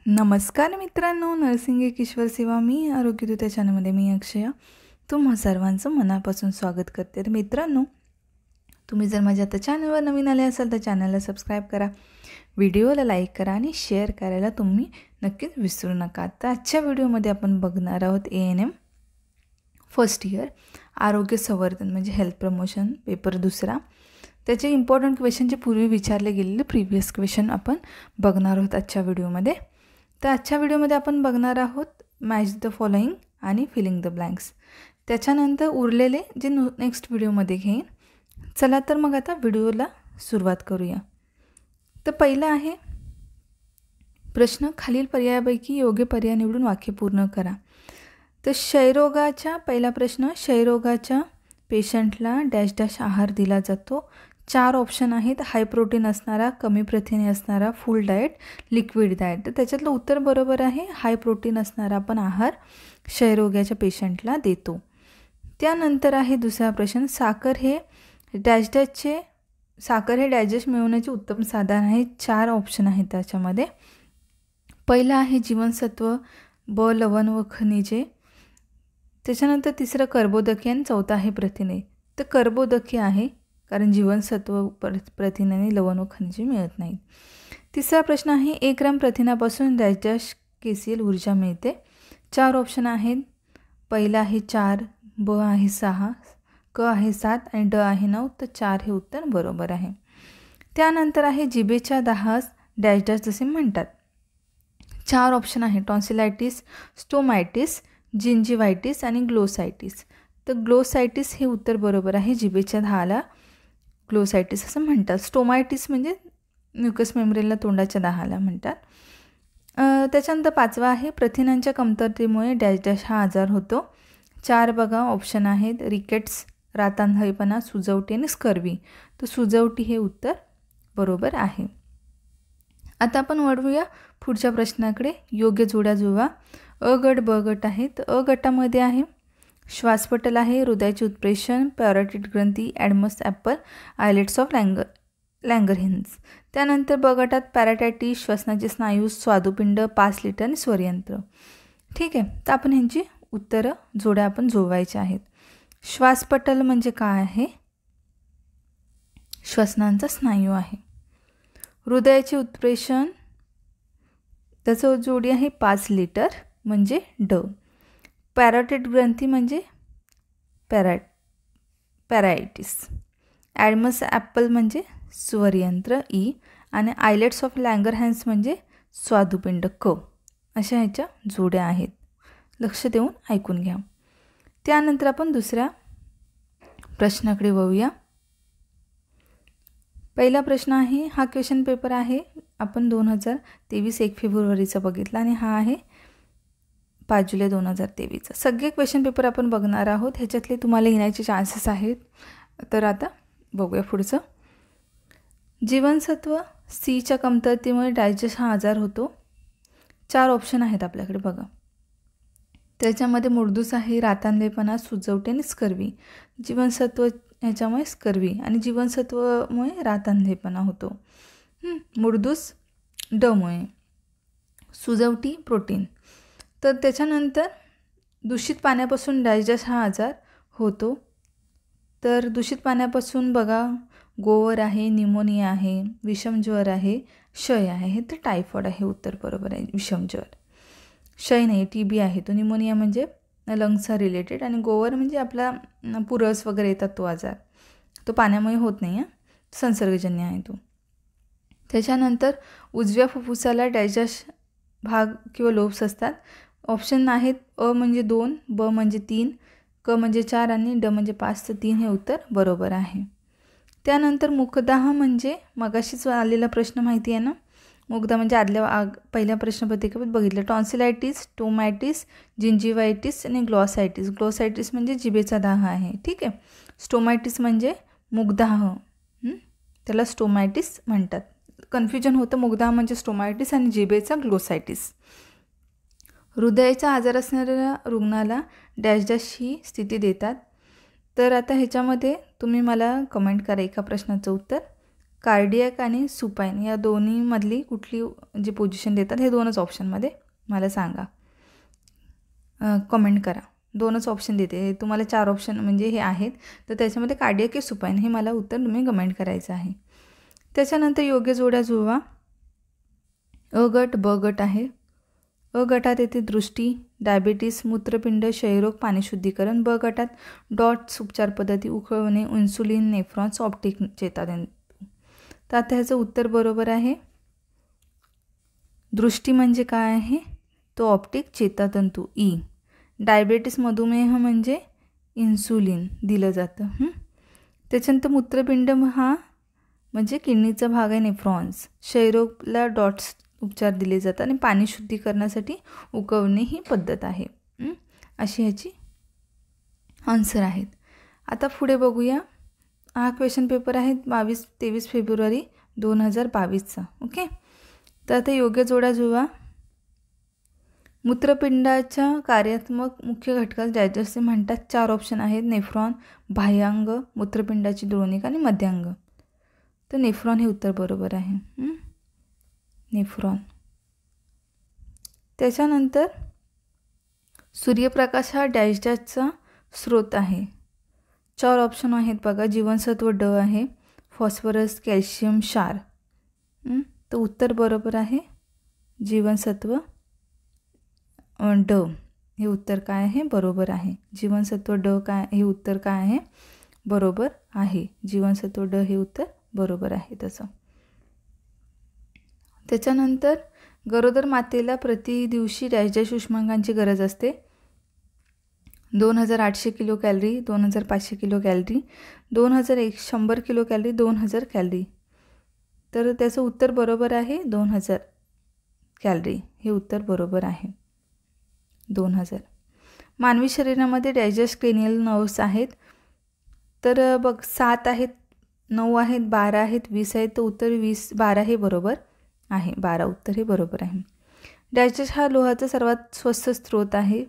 नमस्कार मित्रांनो, नर्सिंग एक ईश्वर सेवा मी आरोग्यदूत या चॅनलमध्ये मी अक्षया तुम्हा सर्वांचं मनापासून स्वागत करते. तर मित्रांनो, तुम्ही जर माझ्या आता चॅनलवर नवीन आले असाल तर चॅनलला सबस्क्राईब करा, व्हिडिओला लाईक करा आणि शेअर करायला तुम्ही नक्कीच विसरू नका. तर आजच्या व्हिडिओमध्ये आपण बघणार आहोत ANM फर्स्ट इयर आरोग्य संवर्धन म्हणजे हेल्थ प्रमोशन पेपर दुसरा. त्याचे इम्पॉर्टंट क्वेश्चन जे पूर्वी विचारले गेलेले प्रिव्हियस क्वेश्चन आपण बघणार आहोत आजच्या व्हिडिओमध्ये. तर आजच्या व्हिडिओमध्ये आपण बघणार आहोत मॅच द फॉलोइंग आणि फिलिंग द ब्लँक्स. त्याच्यानंतर उरलेले जे नेक्स्ट व्हिडिओमध्ये घेईन. चला तर मग आता व्हिडिओला सुरुवात करूया. तर पहिला आहे प्रश्न, खालील पर्यायापैकी योग्य पर्याय निवडून वाक्य पूर्ण करा. तर क्षयरोगाच्या पहिला प्रश्न, क्षयरोगाच्या पेशंटला डॅश डॅश आहार दिला जातो. 4 ऑप्शन आहेत, हाय प्रोटीन असणारा, कमी प्रथिने असणारा, फुल डाएट, लिक्विड डाएट. तर त्याच्यातलं उत्तर बरोबर आहे, हाय प्रोटीन असणारा आपण आहार क्षयरोगाच्या पेशंटला देतो. त्यानंतर आहे दुसरा प्रश्न, साखर हे डायजेस्ट मिळवण्याचे उत्तम साधन आहे. 4 ऑप्शन आहेत त्याच्यामध्ये. पहिलं आहे जीवनसत्व, ब लवण व खनिजे. त्याच्यानंतर तिसरं कर्बोदके आणि चौथं आहे प्रथिने. तर कर्बोदके आहे कारण जीवनसत्व प्रथिने लवण व खनिजे मिळत नाहीत. तिसरा प्रश्न आहे, 1 ग्राम प्रथिनापासून डॅश KCl ऊर्जा मिळते. 4 ऑप्शन आहेत. पहिला आहे 4, ब आहे 6, क आहे 7 आणि ड आहे 9. तर 4 हे उत्तर बरोबर आहे. त्यानंतर आहे जिभेच्या दाहास डॅश डॅश जसे म्हणतात. 4 ऑप्शन आहे, टॉन्सिलायटिस, स्टोमायटिस, जिंजिवायटिस आणि ग्लोसायटिस. तर ग्लोसायटिस हे उत्तर बरोबर आहे. जिभेच्या दाहाला ग्लोसायटिस असं म्हणतात. स्टोमायटिस म्हणजे म्युकस मेम्ब्रेनला तोंडाच्या दाहाला म्हणतात. त्याच्यानंतर 5वा आहे, प्रथिनांच्या कमतरतेमुळे डॅश डॅश हा आजार होतो. 4 बघा ऑप्शन आहेत, रिकेट्स, रातांधळेपणा, सुजवटी आणि स्कर्वी. तर सुजवटी हे उत्तर बरोबर आहे. आता आपण वळूया पुढच्या प्रश्नाकडे. योग्य जोड्या जुळवा. अ गट ब गट आहे. तर अ गटामध्ये आहे श्वासपटल आहे, हृदयाचे उत्प्रेषण, parotid granthi, ॲडमस Apple, islets of लँगरहिन्स. त्यानंतर ब गटात पॅराटायटिस, श्वसनाचे स्नायू, स्वादुपिंड, 5 लिटर आणि स्वरयंत्र. ठीक आहे. तर आपण ह्यांची उत्तरं जोड्या आपण जुळवायच्या आहेत. श्वासपटल म्हणजे काय आहे? श्वसनांचा स्नायू आहे. हृदयाचे उत्प्रेषण त्याचं जोडी आहे 5 लिटर म्हणजे ड. पॅरोटिड ग्रंथी म्हणजे पॅरायटिस. ॲडमस ॲपल म्हणजे स्वरयंत्र ई. आणि आयलेट्स ऑफ लँगरहॅन्स म्हणजे स्वादुपिंड क. अशा ह्याच्या जोड्या आहेत. लक्ष देऊन ऐकून घ्या. त्यानंतर आपण दुसऱ्या प्रश्नाकडे वळूया. पहिला प्रश्न आहे, हा क्वेश्चन पेपर आहे आपण 2023 1 फेब्रुवारीचा बघितला आणि हा आहे 5 जुलै 2023चा. सगळे क्वेश्चन पेपर आपण बघणार आहोत. ह्याच्यातले तुम्हाला येण्याचे चान्सेस आहेत. तर आता बघूया पुढचं. जीवनसत्व सीच्या कमतरतेमुळे डायजेस्ट हा आजार होतो. 4 ऑप्शन आहेत आपल्याकडे बघा. त्याच्यामध्ये मुरदूस आहे, रातांधळेपणा, सुजवटी आणि स्कर्वी. जीवनसत्व ह्याच्यामुळे स्कर्वी आणि जीवनसत्वमुळे रातांधळेपणा होतो. मुरदूस डमुळे, सुजवटी प्रोटीन. तर त्याच्यानंतर दूषित पाण्यापासून डायजेस्ट हा आजार होतो. तर दूषित पाण्यापासून बघा गोवर आहे, निमोनिया आहे, विषमज्वर आहे, क्षय आहे. तर टायफॉइड आहे उत्तर बरोबर आहे. विषमज्वर, क्षय नाही, TB आहे तो. निमोनिया म्हणजे लंग्सचा रिलेटेड आणि गोवर म्हणजे आपला पुरस वगैरे येतात तो आजार. तो पाण्यामुळे होत नाही, संसर्गजन्य आहे तो. त्याच्यानंतर उजव्या फुफ्फुसाला डायजेस्ट भाग किंवा लोब्स असतात. ऑप्शन आहेत, अ म्हणजे 2, ब म्हणजे 3, क म्हणजे 4 आणि ड म्हणजे 5. तर 3 हे उत्तर बरोबर आहे. त्यानंतर मुखदाह म्हणजे मगाशीच आलेला प्रश्न माहिती आहे ना. मुखदाह म्हणजे पहिल्या प्रश्नपत्रिकेत बघितलं. टॉन्सिलायटिस, स्टोमायटिस, जिंजिवायटिस आणि ग्लॉसायटिस. ग्लॉसायटिस म्हणजे जिभेचा दाह आहे. ठीक आहे. स्टोमायटिस म्हणजे मुखदाह, त्याला स्टोमायटिस म्हणतात. कन्फ्युजन होतं. मुखदाह म्हणजे स्टोमायटिस आणि जिभेचा ग्लोसायटिस. हृदयाचा आजार असणाऱ्या रुग्णाला डॅश डॅश ही स्थिती देतात. तर आता ह्याच्यामध्ये तुम्ही मला कमेंट करा एका प्रश्नाचं उत्तर. कार्डियक आणि सुपाईन या दोन्हीमधली कुठली जी पोझिशन देतात हे दोनच ऑप्शनमध्ये मला सांगा, कमेंट करा. दोनच ऑप्शन देते, तुम्हाला 4 ऑप्शन म्हणजे हे आहेत, तर त्याच्यामध्ये कार्डियक की सुपाईन हे मला उत्तर तुम्ही कमेंट करायचं आहे. त्याच्यानंतर योग्य जोड्या जुळवा. अ गट ब गट आहे. अ गटात येते दृष्टी, डायबिटीस, मूत्रपिंड, क्षयरोग, पाणी शुद्धीकरण. ब गटात डॉट्स उपचार पद्धती, उकळवणे, इन्सुलिन, नेफ्रॉन्स, ऑप्टिक चेतातंतू. तर आता ह्याचं उत्तर बरोबर आहे. दृष्टी म्हणजे काय आहे, तो ऑप्टिक चेतातंतू ई. डायबिटीस मधुमेह म्हणजे इन्सुलिन दिलं जातं. त्याच्यानंतर मूत्रपिंड हा म्हणजे किडनीचा भाग आहे, नेफ्रॉन्स. क्षयरोगला डॉट्स उपचार दिले जातात आणि पाणी शुद्धीकरणासाठी उकळवणे ही पद्धत आहे. अशी ह्याची आन्सर आहेत. आता पुढे बघूया. हा क्वेश्चन पेपर आहे 22-23 फेब्रुवारी 2022चा. ओके. तर आता योग्य जोड्या जुळवा. मूत्रपिंडाच्या कार्यात्मक मुख्य घटकास डायजेस्टिव्ह म्हणतात. 4 ऑप्शन आहेत, नेफ्रॉन, बाह्यांग, मूत्रपिंडाची द्रोणिका आणि मध्यांग. तर नेफ्रॉन हे उत्तर बरोबर आहे. नेफ्रॉन. त्याच्यानंतर सूर्यप्रकाश हा डायजेस्टचा स्रोत आहे. 4 ऑप्शन आहेत बघा. जीवनसत्व ड आहे, फॉस्फरस, कॅल्शियम, क्षार. तर उत्तर बरोबर आहे जीवनसत्व ड हे उत्तर काय आहे, बरोबर आहे. जीवनसत्व ड काय हे उत्तर काय आहे, बरोबर आहे. जीवनसत्व ड हे उत्तर बरोबर आहे तसं. त्याच्यानंतर गरोदर मातेला प्रति दिवशी डायजेस्ट उष्मांकांची गरज असते. 2800 kilo calorie, 2500 kilo calorie, 2100 kilo calorie, 2000 calorie. तर त्याचं उत्तर बरोबर आहे 2000 कॅलरी हे उत्तर बरोबर आहे. 2000. मानवी शरीरामध्ये डायजेस्ट क्रेनियल नर्व्स आहेत. तर बघ 7 आहेत, 9 आहेत, 12 आहेत, 20 आहेत. तर उत्तर 12 हे बरोबर आहे. 12 उत्तर हे बरोबर आहे. डायजेस्ट हा लोहाचा सर्वात स्वस्त स्रोत आहे.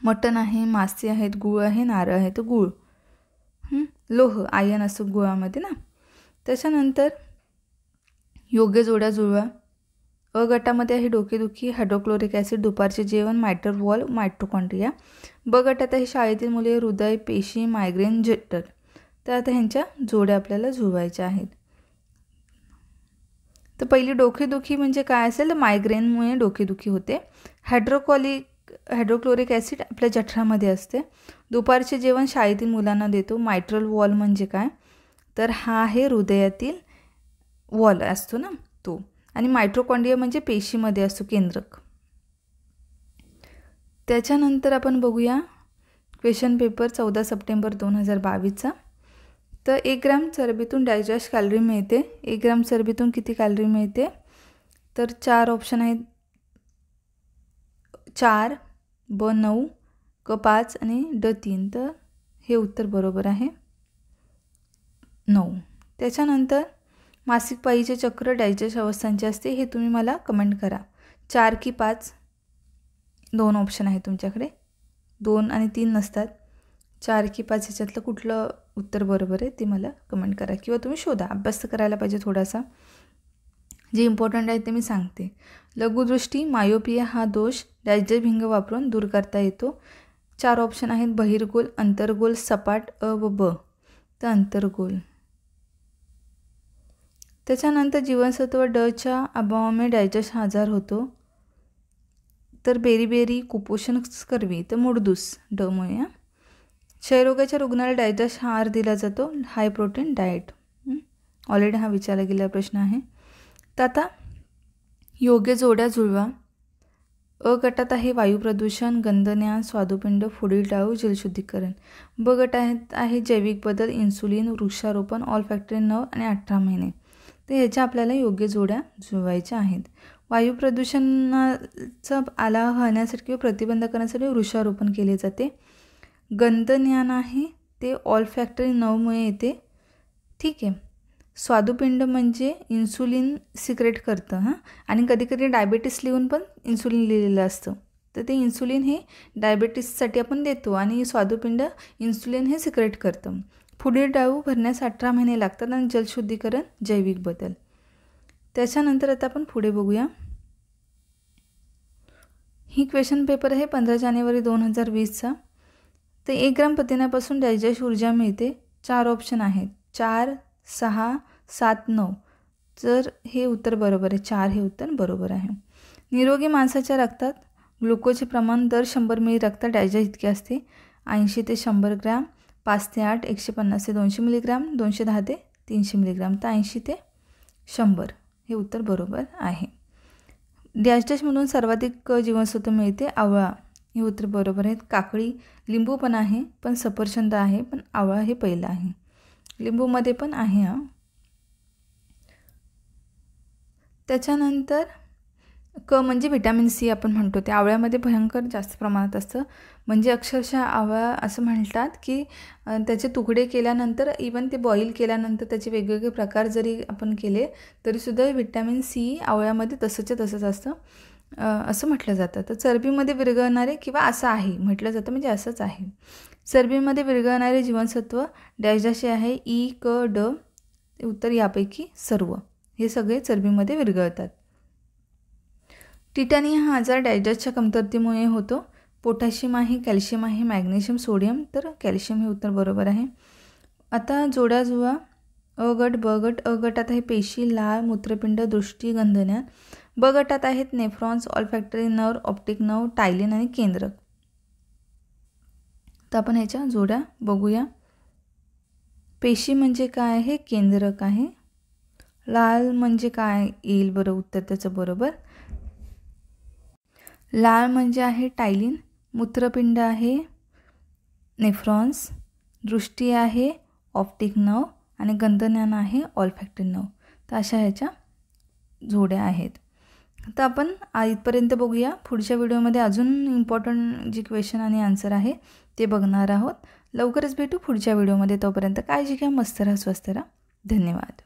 मटण आहे, मासे आहेत, गूळ आहे, नारळ आहे. तर गूळ लोह आयन असतो गुळामध्ये ना. त्याच्यानंतर योग्य जोड्या जुळवा. अ गटामध्ये आहे डोकेदुखी, हायड्रोक्लोरिक ॲसिड, दुपारचे जेवण, मायट्रल वॉल्व, मायटोकॉन्ड्रिया. ब गटात आहे शाळेतील मुले, हृदय, पेशी, मायग्रेन, जठर. तर आता ह्यांच्या जोड्या आपल्याला जुळवायच्या आहेत. तर पहिली डोकेदुखी म्हणजे काय असेल, तर मायग्रेनमुळे डोकेदुखी होते. हायड्रोक्लोरिक ॲसिड आपल्या जठरामध्ये असते. दुपारचे जेवण शाळेतील मुलांना देतो. मायट्रल वॉल म्हणजे काय, तर हा आहे हृदयातील वॉल असतो ना तो. आणि मायटोकॉन्ड्रिया म्हणजे पेशीमध्ये असतो केंद्रक. त्याच्यानंतर आपण बघूया क्वेश्चन पेपर 14 सप्टेंबर 2022चा. तर 1 ग्रॅम चरबीतून डायजेस्ट कॅलरी मिळते. 1 ग्रॅम चरबीतून किती कॅलरी मिळते, तर 4 ऑप्शन आहेत. 4, ब 9, क 5 आणि ड 3. तर हे उत्तर बरोबर आहे 9. त्याच्यानंतर मासिक पाळीचे चक्र डायजेस्ट अवस्थांचे असते. हे तुम्ही मला कमेंट करा. 4 की 5, 2 ऑप्शन आहे तुमच्याकडे. 2 आणि 3 नसतात. 4 की 5 ह्याच्यातलं कुठलं उत्तर बरोबर आहे ते मला कमेंट करा, किंवा तुम्ही शोधा. अभ्यास करायला पाहिजे थोडासा. जे इम्पॉर्टंट आहे ते मी सांगते. लघुदृष्टी, मायोपिया हा दोष डायजेस्ट भिंग वापरून दूर करता येतो. 4 ऑप्शन आहेत. बहिर्गोल, अंतर्गोल, सपाट, अ व ब. तर अंतर्गोल. त्याच्यानंतर जीवनसत्व डच्या अभावामुळे डायजेस्ट हा आजार होतो. तर बेरीबेरी, कुपोषण, स्कर्वी. तर मुडदूस डमुळे. क्षयरोगाच्या रुग्णाला डायजेस्ट हा आहार दिला जातो. High protein diet. ऑलरेडी हा विचारला गेलेला प्रश्न आहे. तर आता योग्य जोड्या जुळवा. अ गटात आहे वायू प्रदूषण, गंधन्यान, स्वादुपिंड, पुढील टाळू, जलशुद्धीकरण. ब गटात आहे जैविक बदल, इन्सुलिन, वृक्षारोपण, ऑल फॅक्टरी 9 आणि 18 महिने. तर ह्याच्या आपल्याला योग्य जोड्या जुळवायच्या आहेत. वायू प्रदूषणाचा आळा घालण्यासाठी किंवा प्रतिबंध करण्यासाठी वृक्षारोपण केले जाते. गंधन्यान आहे ते ऑल फॅक्टरी 9मुळे येते. ठीक आहे. स्वादुपिंड म्हणजे इन्सुलिन सिक्रेट करतं आणि कधीकधी डायबिटीस लिहून पण इन्सुलिन लिहिलेलं असतं. तर ते इन्सुलिन हे डायबिटीससाठी आपण देतो आणि स्वादुपिंड इन्सुलिन हे सिक्रेट करतं. पुढील डाळू भरण्यास 18 महिने लागतात आणि जलशुद्धीकरण जैविक बदल. त्याच्यानंतर आता आपण पुढे बघूया. ही क्वेश्चन पेपर आहे 15 जानेवारी 2020चा. तर 1 ग्राम प्रथिनापासून डायजेस्ट ऊर्जा मिळते. 4 ऑप्शन आहेत, 4, 6, 7, 9. तर हे उत्तर बरोबर आहे, 4 हे उत्तर बरोबर आहे. निरोगी माणसाच्या रक्तात ग्लुकोजचे प्रमाण दर 100 मिली रक्तात डायजेस्ट इतके असते. 80 ते 100 ग्रॅम, 5 ते 8, 150 ते 200 मिलीग्राम, 210 ते 300 मिलीग्राम. तर 80 ते 100 हे उत्तर बरोबर आहे. डायजेस्टमधून सर्वाधिक जीवनसत्व मिळते. आवळा हे उत्तर बरोबर आहे. काकडी, लिंबू पण आहे, पण सफरचंद आहे, पण आवळा हे पहिलं आहे. लिंबूमध्ये पण आहे हां. त्याच्यानंतर क म्हणजे व्हिटॅमिन सी आपण म्हणतो, ते आवळ्यामध्ये भयंकर जास्त प्रमाणात असतं. म्हणजे अक्षरशः आवळा असं म्हणतात की त्याचे तुकडे केल्यानंतर, इवन ते बॉईल केल्यानंतर त्याचे वेगवेगळे प्रकार जरी आपण केले तरीसुद्धा व्हिटॅमिन सी आवळ्यामध्ये तसंच्या तसंच असतं असं म्हटलं जातं. तर चरबीमध्ये विरघळणारे किंवा असं आहे म्हटलं जातं, म्हणजे असंच आहे. चरबीमध्ये विरघळणारे जीवनसत्व डॅशडॅश आहे, ई, क, ड. उत्तर यापैकी सर्व हे सगळे चरबीमध्ये विरघळतात. टिटॅनिया हा आजार डायजेस्टच्या कमतरतेमुळे होतो. पोटॅशियम आहे, कॅल्शियम आहे, मॅग्नेशियम, सोडियम. तर कॅल्शियम हे उत्तर बरोबर आहे. आता जोड्या जुळवा. अ गट, ब गट. अ गटात आहे पेशी, लाळ, मूत्रपिंड, दृष्टी, गंधज्ञान. ब गटात आहेत nephrons, olfactory nerve, optic nerve, ptyalin आणि केंद्रक. तर आपण ह्याच्या जोड्या बघूया. पेशी म्हणजे काय आहे? केंद्रक आहे. लाळ म्हणजे काय येईल बरं उत्तर त्याचं बरोबर? लाळ म्हणजे आहे टायलिन, मूत्रपिंड आहे नेफ्रॉन्स, दृष्टी आहे ऑप्टिक नर्व आणि गंधज्ञान आहे ऑल्फॅक्टरी नर्व. तर अशा ह्याच्या जोड्या आहेत. तर आपण इथपर्यंत बघूया. पुढच्या व्हिडिओमध्ये अजून इम्पॉर्टंट जी क्वेश्चन आणि आन्सर आहे ते बघणार आहोत. लवकरच भेटू पुढच्या व्हिडिओमध्ये. तोपर्यंत काळजी घ्या, मस्त राहा, स्वस्त राहा. धन्यवाद.